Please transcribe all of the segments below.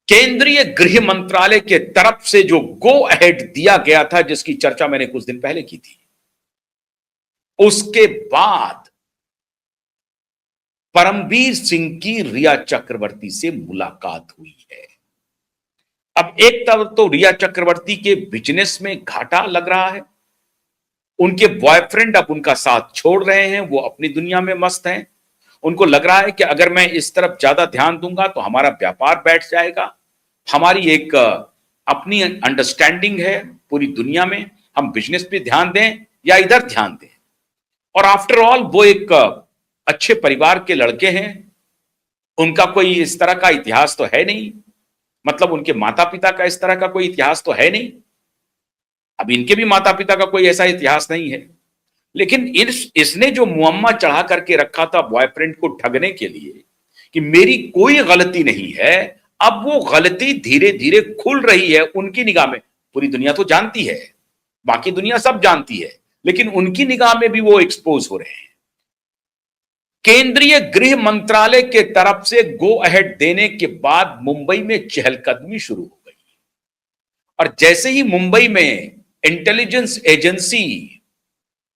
केंद्रीय गृह मंत्रालय के तरफ से जो गो अहेड दिया गया था, जिसकी चर्चा मैंने कुछ दिन पहले की थी, उसके बाद परमबीर सिंह की रिया चक्रवर्ती से मुलाकात हुई है। अब एक तरफ तो रिया चक्रवर्ती के बिजनेस में घाटा लग रहा है, उनके बॉयफ्रेंड अब उनका साथ छोड़ रहे हैं, वो अपनी दुनिया में मस्त हैं। उनको लग रहा है कि अगर मैं इस तरफ ज्यादा ध्यान दूंगा तो हमारा व्यापार बैठ जाएगा, हमारी एक अपनी अंडरस्टैंडिंग है पूरी दुनिया में, हम बिजनेस पे ध्यान दें या इधर ध्यान दें। और आफ्टर ऑल वो एक अच्छे परिवार के लड़के हैं, उनका कोई इस तरह का इतिहास तो है नहीं, मतलब उनके माता पिता का इस तरह का कोई इतिहास तो है नहीं, अब इनके भी माता पिता का कोई ऐसा इतिहास नहीं है। लेकिन इसने जो मुअम्मा चढ़ा करके रखा था बॉयफ्रेंड को ठगने के लिए कि मेरी कोई गलती नहीं है, अब वो गलती धीरे धीरे खुल रही है उनकी निगाह में। पूरी दुनिया तो जानती है, बाकी दुनिया सब जानती है, लेकिन उनकी निगाह में भी वो एक्सपोज हो रहे हैं। केंद्रीय गृह मंत्रालय के तरफ से गो अहेड देने के बाद मुंबई में चहलकदमी शुरू हो गई, और जैसे ही मुंबई में इंटेलिजेंस एजेंसी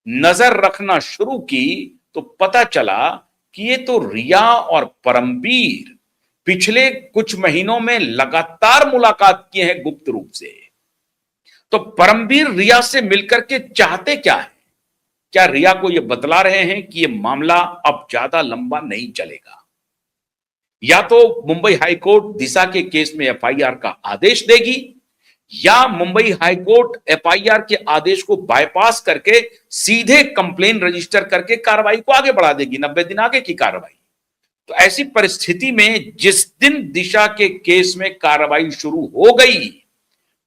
नजर रखना शुरू की तो पता चला कि ये तो रिया और परमबीर पिछले कुछ महीनों में लगातार मुलाकात किए हैं गुप्त रूप से। तो परमबीर रिया से मिलकर के चाहते क्या है? क्या रिया को यह बतला रहे हैं कि यह मामला अब ज्यादा लंबा नहीं चलेगा, या तो मुंबई हाईकोर्ट दिशा के केस में एफआईआर का आदेश देगी, या मुंबई हाईकोर्ट एफआईआर के आदेश को बाईपास करके सीधे कंप्लेन रजिस्टर करके कार्रवाई को आगे बढ़ा देगी, 90 दिन आगे की कार्रवाई। तो ऐसी परिस्थिति में जिस दिन दिशा के केस में कार्रवाई शुरू हो गई,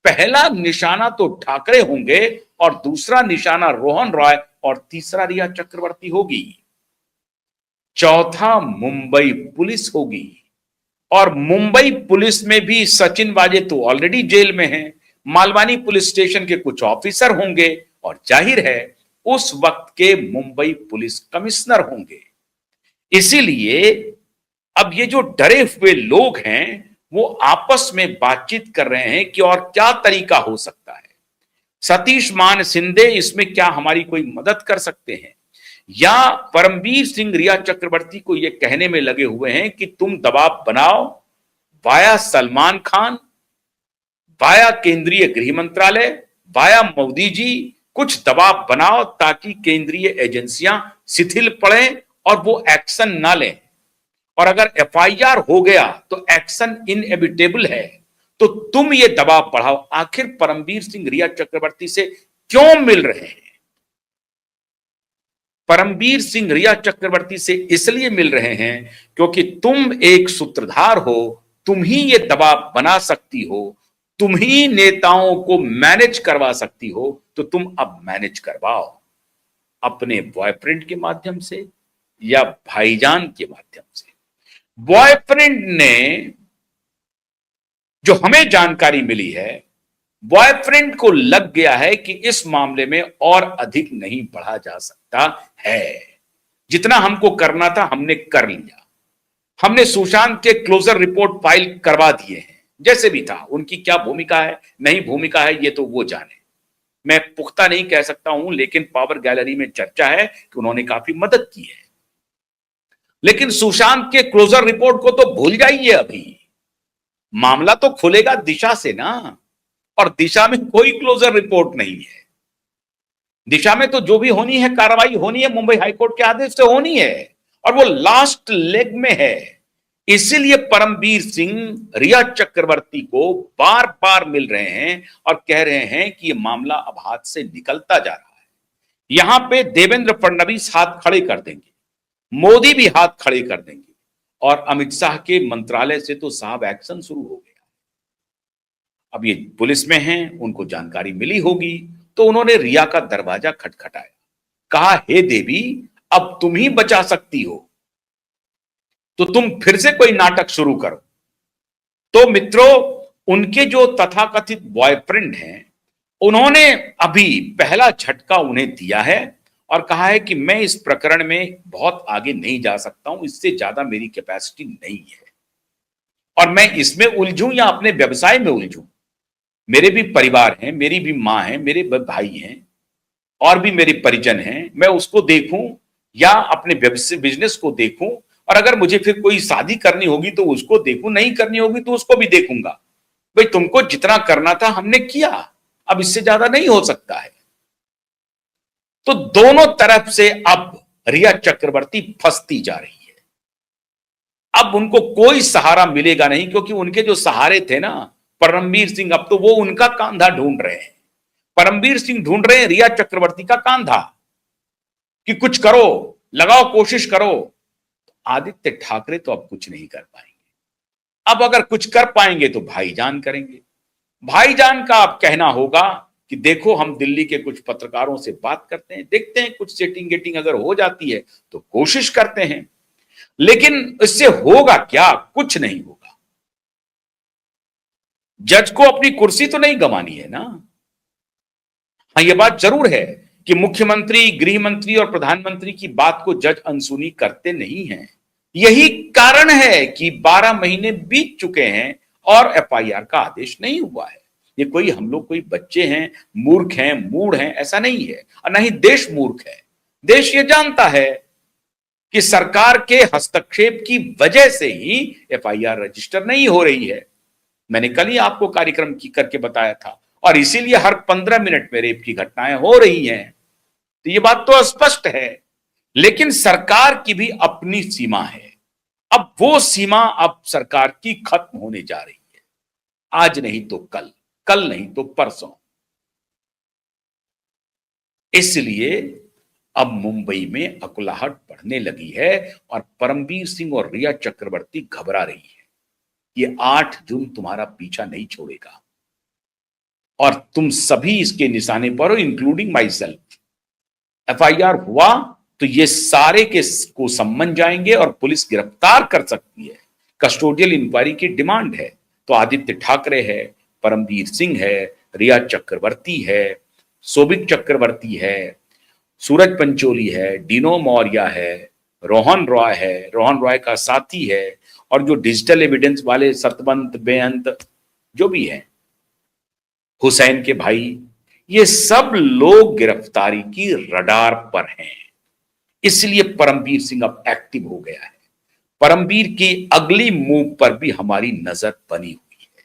पहला निशाना तो ठाकरे होंगे और दूसरा निशाना रोहन रॉय और तीसरा रिया चक्रवर्ती होगी, चौथा मुंबई पुलिस होगी। और मुंबई पुलिस में भी सचिन वाजे तो ऑलरेडी जेल में हैं, मालवानी पुलिस स्टेशन के कुछ ऑफिसर होंगे, और जाहिर है उस वक्त के मुंबई पुलिस कमिश्नर होंगे। इसीलिए अब ये जो डरे हुए लोग हैं वो आपस में बातचीत कर रहे हैं कि और क्या तरीका हो सकता है, सतीश मान सिंधे इसमें क्या हमारी कोई मदद कर सकते हैं, या परमबीर सिंह रिया चक्रवर्ती को यह कहने में लगे हुए हैं कि तुम दबाव बनाओ वाया सलमान खान, वाया केंद्रीय गृह मंत्रालय, वाया मोदी जी, कुछ दबाव बनाओ ताकि केंद्रीय एजेंसियां शिथिल पड़े और वो एक्शन ना लें। और अगर एफआईआर हो गया तो एक्शन इनएविटेबल है, तो तुम ये दबाव बढ़ाओ। आखिर परमबीर सिंह रिया चक्रवर्ती से क्यों मिल रहे हैं? परमबीर सिंह रिया चक्रवर्ती से इसलिए मिल रहे हैं क्योंकि तुम एक सूत्रधार हो, तुम ही ये दबाव बना सकती हो, तुम ही नेताओं को मैनेज करवा सकती हो, तो तुम अब मैनेज करवाओ अपने बॉयफ्रेंड के माध्यम से या भाईजान के माध्यम से। बॉयफ्रेंड ने, जो हमें जानकारी मिली है, बॉयफ्रेंड को लग गया है कि इस मामले में और अधिक नहीं बढ़ा जा सकता है, जितना हमको करना था हमने कर लिया। हमने सुशांत के क्लोजर रिपोर्ट फाइल करवा दिए हैं, जैसे भी था। उनकी क्या भूमिका है नहीं भूमिका है ये तो वो जाने, मैं पुख्ता नहीं कह सकता हूं, लेकिन पावर गैलरी में चर्चा है कि उन्होंने काफी मदद की है। लेकिन सुशांत के क्लोजर रिपोर्ट को तो भूल जाइए, अभी मामला तो खुलेगा दिशा से ना, और दिशा में कोई क्लोजर रिपोर्ट नहीं है। दिशा में तो जो भी होनी है कार्रवाई होनी है, मुंबई हाईकोर्ट के आदेश से होनी है, और वो लास्ट लेग में है। इसीलिए परमबीर सिंह रिया चक्रवर्ती को बार बार मिल रहे हैं और कह रहे हैं कि यह मामला अब हाथ से निकलता जा रहा है। यहां पे देवेंद्र फडणवीस हाथ खड़े कर देंगे, मोदी भी हाथ खड़े कर देंगे, और अमित शाह के मंत्रालय से तो साहब एक्शन शुरू हो गया। अब ये पुलिस में हैं, उनको जानकारी मिली होगी, तो उन्होंने रिया का दरवाजा खटखटाया, कहा हे देवी अब तुम ही बचा सकती हो, तो तुम फिर से कोई नाटक शुरू करो। तो मित्रों, उनके जो तथाकथित बॉयफ्रेंड हैं, उन्होंने अभी पहला झटका उन्हें दिया है और कहा है कि मैं इस प्रकरण में बहुत आगे नहीं जा सकता हूं, इससे ज्यादा मेरी कैपेसिटी नहीं है। और मैं इसमें उलझूं या अपने व्यवसाय में उलझूं। मेरे भी परिवार हैं, मेरी भी मां है, मेरे भाई हैं और भी मेरे परिजन हैं, मैं उसको देखूं या अपने बिजनेस को देखूं। और अगर मुझे फिर कोई शादी करनी होगी तो उसको देखूं, नहीं करनी होगी तो उसको भी देखूंगा। भाई तुमको जितना करना था हमने किया, अब इससे ज्यादा नहीं हो सकता है। तो दोनों तरफ से अब रिया चक्रवर्ती फंसती जा रही है। अब उनको कोई सहारा मिलेगा नहीं, क्योंकि उनके जो सहारे थे ना परमवीर सिंह, अब तो वो उनका कांधा ढूंढ रहे हैं। परमवीर सिंह ढूंढ रहे हैं रिया चक्रवर्ती का कांधा कि कुछ करो, लगाओ, कोशिश करो। आदित्य ठाकरे तो अब कुछ नहीं कर पाएंगे। अब अगर कुछ कर पाएंगे तो भाईजान करेंगे। भाईजान का अब कहना होगा कि देखो हम दिल्ली के कुछ पत्रकारों से बात करते हैं, देखते हैं कुछ सेटिंग गेटिंग अगर हो जाती है तो कोशिश करते हैं, लेकिन इससे होगा क्या? कुछ नहीं होगा। जज को अपनी कुर्सी तो नहीं गंवानी है ना। हाँ, यह बात जरूर है कि मुख्यमंत्री, गृह मंत्री और प्रधानमंत्री की बात को जज अनसुनी करते नहीं हैं। यही कारण है कि 12 महीने बीत चुके हैं और एफआईआर का आदेश नहीं हुआ है। ये कोई हम लोग कोई बच्चे हैं, मूर्ख हैं, मूढ़ हैं, ऐसा नहीं है। और ना ही देश मूर्ख है। देश ये जानता है कि सरकार के हस्तक्षेप की वजह से ही एफआईआर रजिस्टर नहीं हो रही है। मैंने कल ही आपको कार्यक्रम की करके बताया था, और इसीलिए हर 15 मिनट में रेप की घटनाएं हो रही हैं। तो ये बात तो स्पष्ट है। लेकिन सरकार की भी अपनी सीमा है। अब वो सीमा अब सरकार की खत्म होने जा रही है। आज नहीं तो कल, कल नहीं तो परसों। इसलिए अब मुंबई में अकुलाहट बढ़ने लगी है और परमवीर सिंह और रिया चक्रवर्ती घबरा रही है। ये 8 जून तुम्हारा पीछा नहीं छोड़ेगा और तुम सभी इसके निशाने पर हो, इंक्लूडिंग माई सेल्फ। एफआईआर हुआ तो ये सारे केस को सम्मन जाएंगे और पुलिस गिरफ्तार कर सकती है। कस्टोडियल इंक्वायरी की डिमांड है। तो आदित्य ठाकरे है, परमवीर सिंह है, रिया चक्रवर्ती है, सौभिक चक्रवर्ती है, सूरज पंचोली है, डिनो मौर्य है, रोहन रॉय है, रोहन रॉय का साथी है, और जो डिजिटल एविडेंस वाले सतवंत, बेअंत जो भी है, हुसैन के भाई, ये सब लोग गिरफ्तारी की रडार पर हैं। इसलिए परमवीर सिंह अब एक्टिव हो गया है। परमवीर की अगली मूव पर भी हमारी नजर बनी हुई है।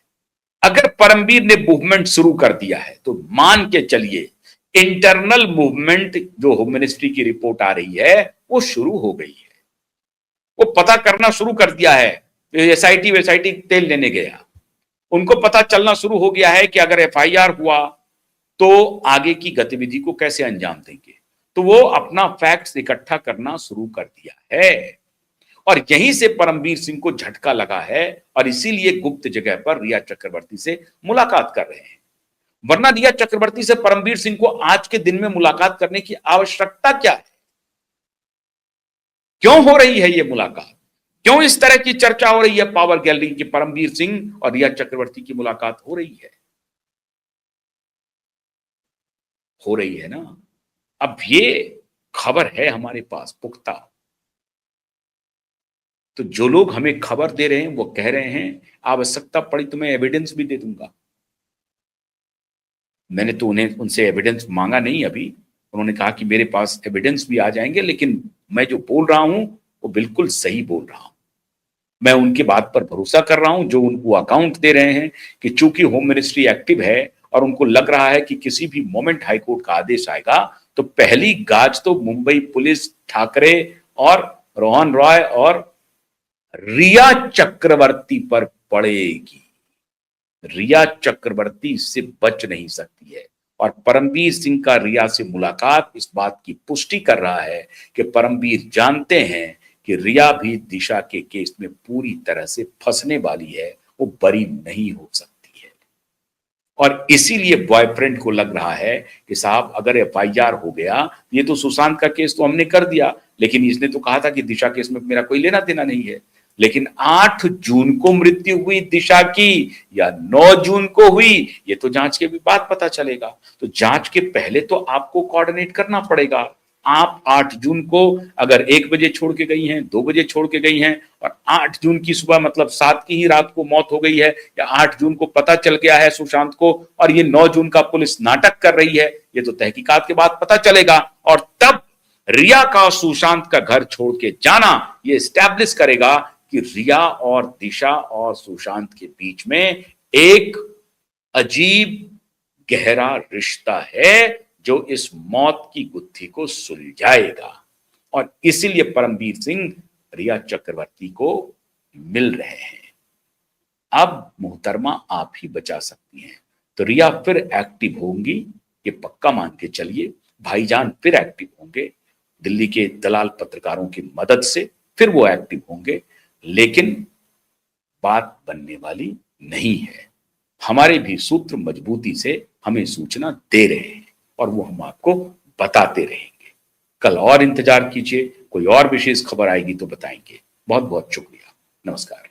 अगर परमवीर ने मूवमेंट शुरू कर दिया है तो मान के चलिए इंटरनल मूवमेंट जो होम मिनिस्ट्री की रिपोर्ट आ रही है वो शुरू हो गई है। वो पता करना शुरू कर दिया है। एसआईटी वेसआईटी तेल लेने गया, उनको पता चलना शुरू हो गया है कि अगर एफआईआर हुआ तो आगे की गतिविधि को कैसे अंजाम देंगे। तो वो अपना फैक्ट्स इकट्ठा करना शुरू कर दिया है और यहीं से परमवीर सिंह को झटका लगा है और इसीलिए गुप्त जगह पर रिया चक्रवर्ती से मुलाकात कर रहे हैं। वरना रिया चक्रवर्ती से परमवीर सिंह को आज के दिन में मुलाकात करने की आवश्यकता क्या है? क्यों हो रही है ये मुलाकात? क्यों इस तरह की चर्चा हो रही है पावर गैलरी की? परमवीर सिंह और रिया चक्रवर्ती की मुलाकात हो रही है ना। अब ये खबर है हमारे पास पुख्ता। तो जो लोग हमें खबर दे रहे हैं वो कह रहे हैं आवश्यकता पड़ी तो मैं एविडेंस भी दे दूंगा। मैंने तो उनसे एविडेंस मांगा नहीं अभी। उन्होंने कहा कि मेरे पास एविडेंस भी आ जाएंगे, लेकिन मैं जो बोल रहा हूं वो बिल्कुल सही बोल रहा हूं। मैं उनकी बात पर भरोसा कर रहा हूं जो उनको अकाउंट दे रहे हैं कि चूंकि होम मिनिस्ट्री एक्टिव है और उनको लग रहा है कि किसी भी मोमेंट हाईकोर्ट का आदेश आएगा तो पहली गाज तो मुंबई पुलिस, ठाकरे और रोहन रॉय और रिया चक्रवर्ती पर पड़ेगी। रिया चक्रवर्ती इससे बच नहीं सकती है और परमवीर सिंह का रिया से मुलाकात इस बात की पुष्टि कर रहा है कि परमवीर जानते हैं कि रिया भी दिशा के केस में पूरी तरह से फंसने वाली है, वो बरी नहीं हो सकती है। और इसीलिए बॉयफ्रेंड को लग रहा है कि साहब अगर एफआईआर हो गया, ये तो सुशांत का केस तो हमने कर दिया, लेकिन इसने तो कहा था कि दिशा केस में मेरा कोई लेना देना नहीं है। लेकिन 8 जून को मृत्यु हुई दिशा की या 9 जून को हुई, ये तो जांच के भी बाद पता चलेगा। तो जांच के पहले तो आपको कोऑर्डिनेट करना पड़ेगा। आप 8 जून को अगर 1 बजे छोड़ के गई हैं, 2 बजे छोड़ के गई हैं और 8 जून की सुबह मतलब 7 की ही रात को मौत हो गई है, या 8 जून को पता चल गया है सुशांत को और ये 9 जून का पुलिस नाटक कर रही है, ये तो तहकीकात के बाद पता चलेगा। और तब रिया का सुशांत का घर छोड़ के जाना ये एस्टैब्लिश करेगा कि रिया और दिशा और सुशांत के बीच में एक अजीब गहरा रिश्ता है जो इस मौत की गुत्थी को सुलझाएगा। और इसीलिए परमवीर सिंह रिया चक्रवर्ती को मिल रहे हैं। अब मोहतरमा आप ही बचा सकती हैं। तो रिया फिर एक्टिव होंगी, ये पक्का मान के चलिए। भाईजान फिर एक्टिव होंगे, दिल्ली के दलाल पत्रकारों की मदद से फिर वो एक्टिव होंगे, लेकिन बात बनने वाली नहीं है। हमारे भी सूत्र मजबूती से हमें सूचना दे रहे हैं और वो हम आपको बताते रहेंगे। कल और इंतजार कीजिए, कोई और विशेष खबर आएगी तो बताएंगे। बहुत बहुत शुक्रिया। नमस्कार।